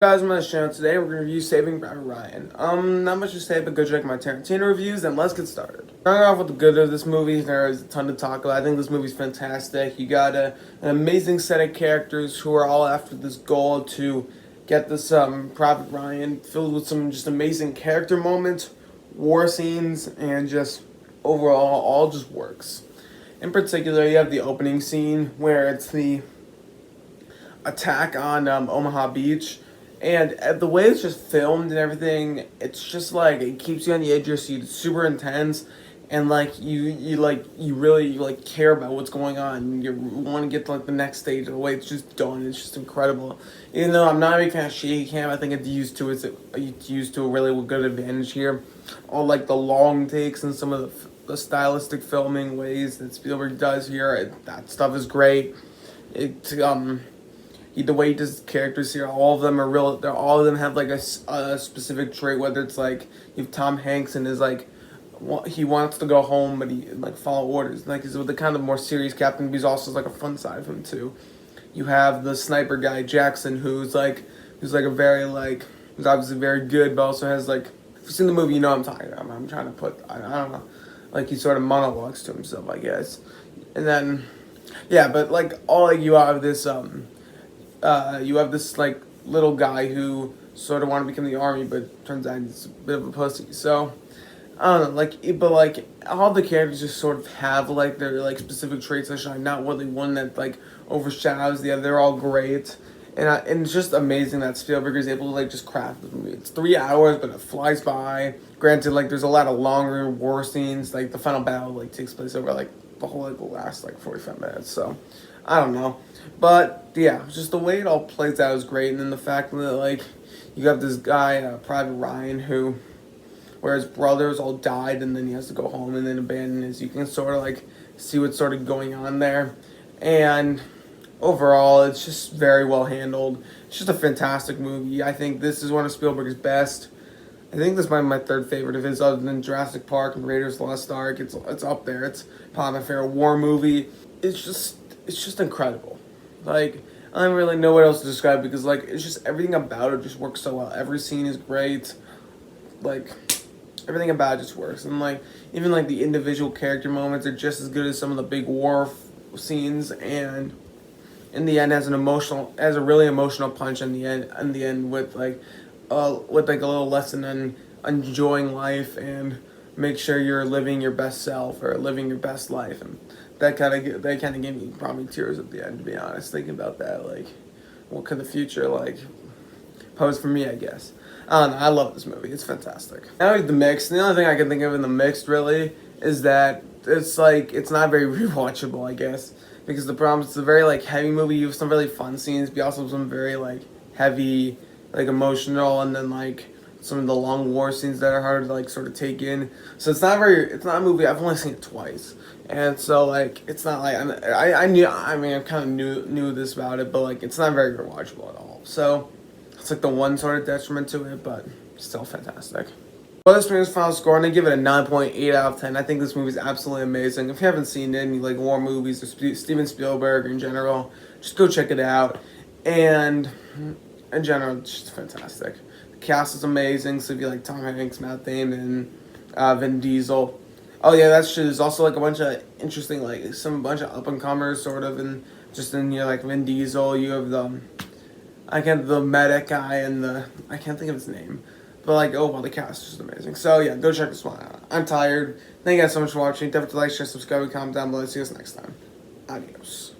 Guys, on my channel today, we're gonna review Saving Private Ryan. Not much to say, but go check my Tarantino reviews, and let's get started. Starting off with the good of this movie, there is a ton to talk about. I think this movie's fantastic. You got an amazing set of characters who are all after this goal to get this Private Ryan filled with some just amazing character moments, war scenes, and just overall, all just works. In particular, you have the opening scene where it's the attack on Omaha Beach. And the way it's just filmed and everything, it's just like it keeps you on the edge of your seat. It's super intense, and like you really like care about what's going on. You want to get to like the next stage. The way it's just done, it's just incredible. Even though I'm not a big fan of shaky cam, I think it's used to a really good advantage here. All like the long takes and some of the stylistic filming ways that Spielberg does here, that stuff is great. The way he does characters here, all of them are real. All of them have like a specific trait. Whether it's like you have Tom Hanks and is like he wants to go home, but he like follow orders. Like he's the kind of more serious captain, but he's also like a fun side of him too. You have the sniper guy Jackson, who's like a very like who's obviously very good, but also has like if you've seen the movie, you know what I'm talking about. I'm trying to put I don't know, like he sort of monologues to himself, I guess. And then yeah, but like all like you have this you have this like little guy who sort of want to become the army, but turns out he's a bit of a pussy. So I don't know, but like all the characters just sort of have like their like specific traits that shine. Not really one that like overshadows the other. They're all great, and it's just amazing that Spielberg is able to like just craft the movie. It's 3 hours, but it flies by. Granted, like there's a lot of longer war scenes. Like the final battle like takes place over like the whole like the last like 45 minutes. So I don't know. But yeah, just the way it all plays out is great, and then the fact that like you have this guy, Private Ryan, where his brothers all died, and then he has to go home and then abandon his. You can sort of like see what's sort of going on there, and overall, it's just very well handled. It's just a fantastic movie. I think this is one of Spielberg's best. I think this might be my third favorite of his, other than Jurassic Park and Raiders of the Lost Ark. It's up there. It's probably my favorite war movie. It's just incredible. Like, I don't really know what else to describe because, like, it's just everything about it just works so well. Every scene is great. Like, everything about it just works. And, like, even, like, the individual character moments are just as good as some of the big war scenes. And in the end, has a really emotional punch in the end with, like, a little lesson on enjoying life and make sure you're living your best self or living your best life. And that kind of gave me probably tears at the end, to be honest, thinking about that. Like, what could the future like pose for me? I guess I don't know. I love this movie. It's fantastic. Now with the mix, the only thing I can think of in the mix really is that it's like it's not very rewatchable, I guess, because the problem is it's a very like heavy movie. You have some really fun scenes, but also some very like heavy, like emotional, and then like some of the long war scenes that are hard to like sort of take in. So it's not a movie. I've only seen it twice, and so like it's not like I kind of knew this about it, but like it's not very rewatchable at all. So it's like the one sort of detriment to it, but still fantastic. Well, this movie's final score, I'm gonna give it a 9.8 out of 10. I think this movie is absolutely amazing. If you haven't seen any like war movies or Steven Spielberg in general, just go check it out. And in general, it's just fantastic. The cast is amazing. So if you like Tom Hanks, Matt Damon, Vin Diesel. Oh yeah, that's true. There's also like a bunch of interesting, like a bunch of up and comers sort of, and just in here like Vin Diesel. You have the medic guy and I can't think of his name, but like oh well, the cast is just amazing. So yeah, go check this one out. I'm tired. Thank you guys so much for watching. Definitely like, share, subscribe, comment down below. See you guys next time. Adios.